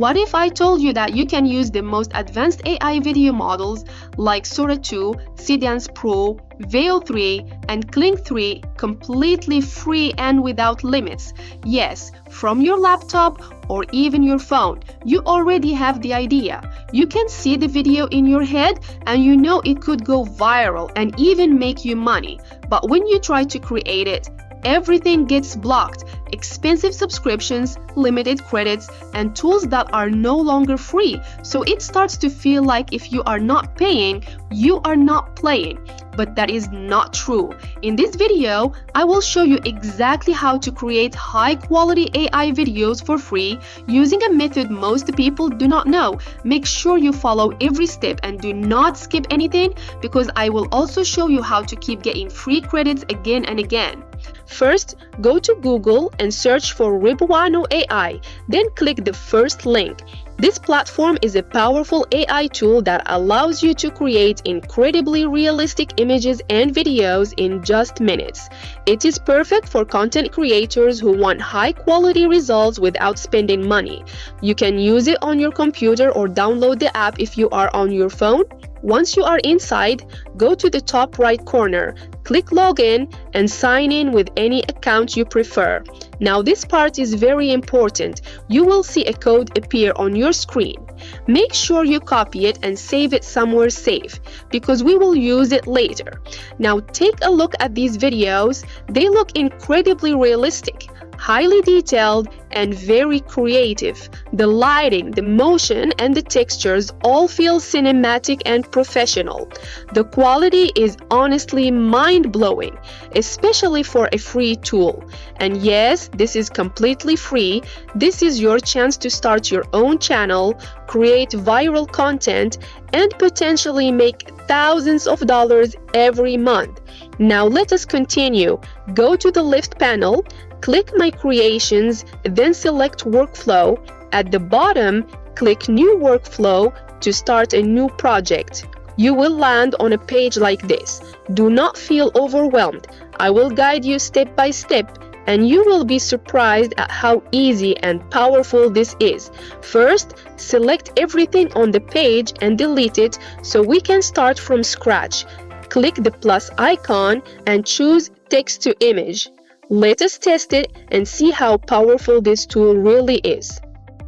What if I told you that you can use the most advanced AI video models like Sora 2, Cdance Pro, Veo 3, and Kling 3 completely free and without limits? Yes, from your laptop or even your phone. You already have the idea. You can see the video in your head and you know it could go viral and even make you money. But when you try to create it, everything gets blocked. Expensive subscriptions, limited credits, and tools that are no longer free. So it starts to feel like if you are not paying, you are not playing. But that is not true. In this video, I will show you exactly how to create high-quality AI videos for free using a method most people do not know. Make sure you follow every step and do not skip anything, because I will also show you how to keep getting free credits again and again. First, go to Google and search for RoboNeo AI, then click the first link. This platform is a powerful AI tool that allows you to create incredibly realistic images and videos in just minutes. It is perfect for content creators who want high-quality results without spending money. You can use it on your computer or download the app if you are on your phone. Once you are inside, go to the top right corner, click Login, and sign in with any account you prefer. Now this part is very important. You will see a code appear on your screen. Make sure you copy it and save it somewhere safe, because we will use it later. Now take a look at these videos. They look incredibly realistic, highly detailed, and very creative. The lighting, the motion, and the textures all feel cinematic and professional. The quality is honestly mind-blowing, especially for a free tool. And yes, this is completely free. This is your chance to start your own channel, create viral content, and potentially make thousands of dollars every month. Now let us continue. Go to the left panel, click My Creations, then select Workflow. At the bottom, click New Workflow to start a new project. You will land on a page like this. Do not feel overwhelmed. I will guide you step by step, and you will be surprised at how easy and powerful this is. First, select everything on the page and delete it so we can start from scratch. Click the plus icon and choose Text to Image. Let us test it and see how powerful this tool really is.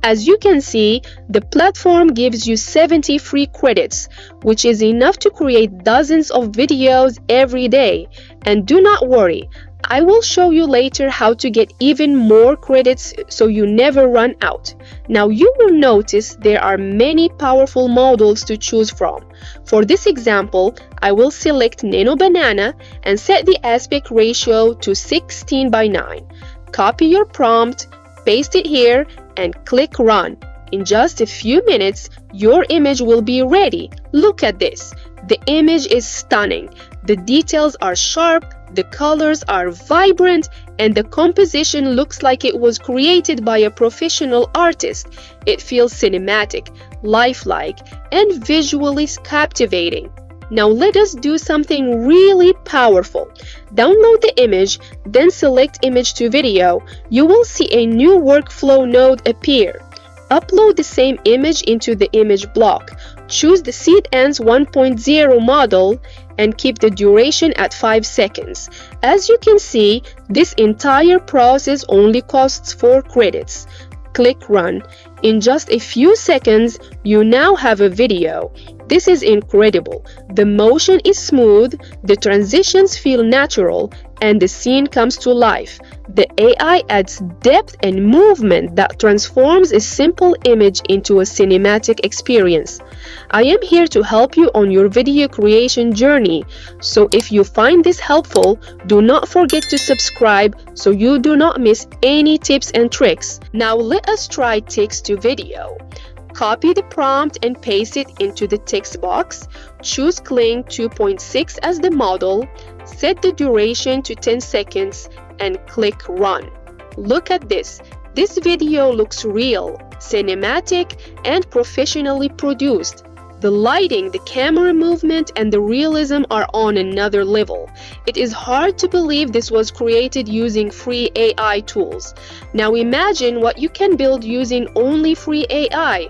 As you can see, the platform gives you 70 free credits, which is enough to create dozens of videos every day. And do not worry, I will show you later how to get even more credits so you never run out. Now you will notice there are many powerful models to choose from. For this example, I will select Nano Banana and set the aspect ratio to 16:9. Copy your prompt, paste it here, and click Run. In just a few minutes, your image will be ready. Look at this. The image is stunning. The details are sharp, the colors are vibrant, and the composition looks like it was created by a professional artist. It feels cinematic, lifelike, and visually captivating. Now let us do something really powerful. Download the image, then select Image to Video. You will see a new workflow node appear. Upload the same image into the image block. Choose the Cdance 1.0 model and keep the duration at 5 seconds. As you can see, this entire process only costs 4 credits. Click Run. In just a few seconds, you now have a video. This is incredible. The motion is smooth, the transitions feel natural, and the scene comes to life. The AI adds depth and movement that transforms a simple image into a cinematic experience. I am here to help you on your video creation journey. So if you find this helpful, do not forget to subscribe so you do not miss any tips and tricks. Now let us try text to video. Copy the prompt and paste it into the text box. Choose Kling 2.6 as the model. Set the duration to 10 seconds and click Run. Look at this. This video looks real, cinematic, and professionally produced. The lighting, the camera movement, and the realism are on another level. It is hard to believe this was created using free AI tools. Now imagine what you can build using only free AI.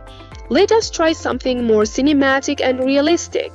Let us try something more cinematic and realistic.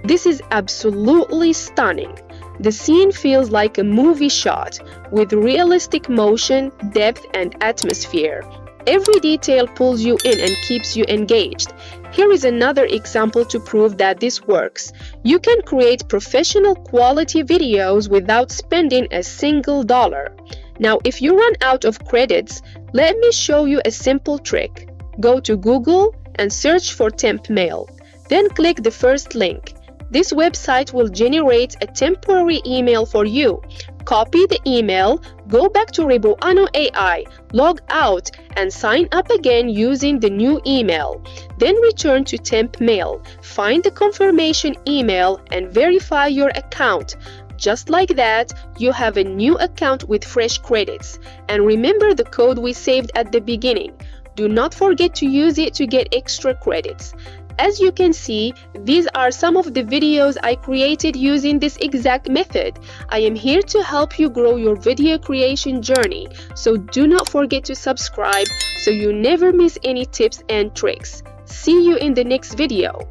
This is absolutely stunning. The scene feels like a movie shot with realistic motion, depth, and atmosphere. Every detail pulls you in and keeps you engaged. Here is another example to prove that this works. You can create professional quality videos without spending a single dollar. Now, if you run out of credits, let me show you a simple trick. Go to Google and search for temp mail. Then click the first link. This website will generate a temporary email for you. Copy the email, go back to RoboNeo AI, log out, and sign up again using the new email. Then return to temp mail, find the confirmation email, and verify your account. Just like that, you have a new account with fresh credits. And remember the code we saved at the beginning. Do not forget to use it to get extra credits. As you can see, these are some of the videos I created using this exact method. I am here to help you grow your video creation journey, so do not forget to subscribe so you never miss any tips and tricks. See you in the next video.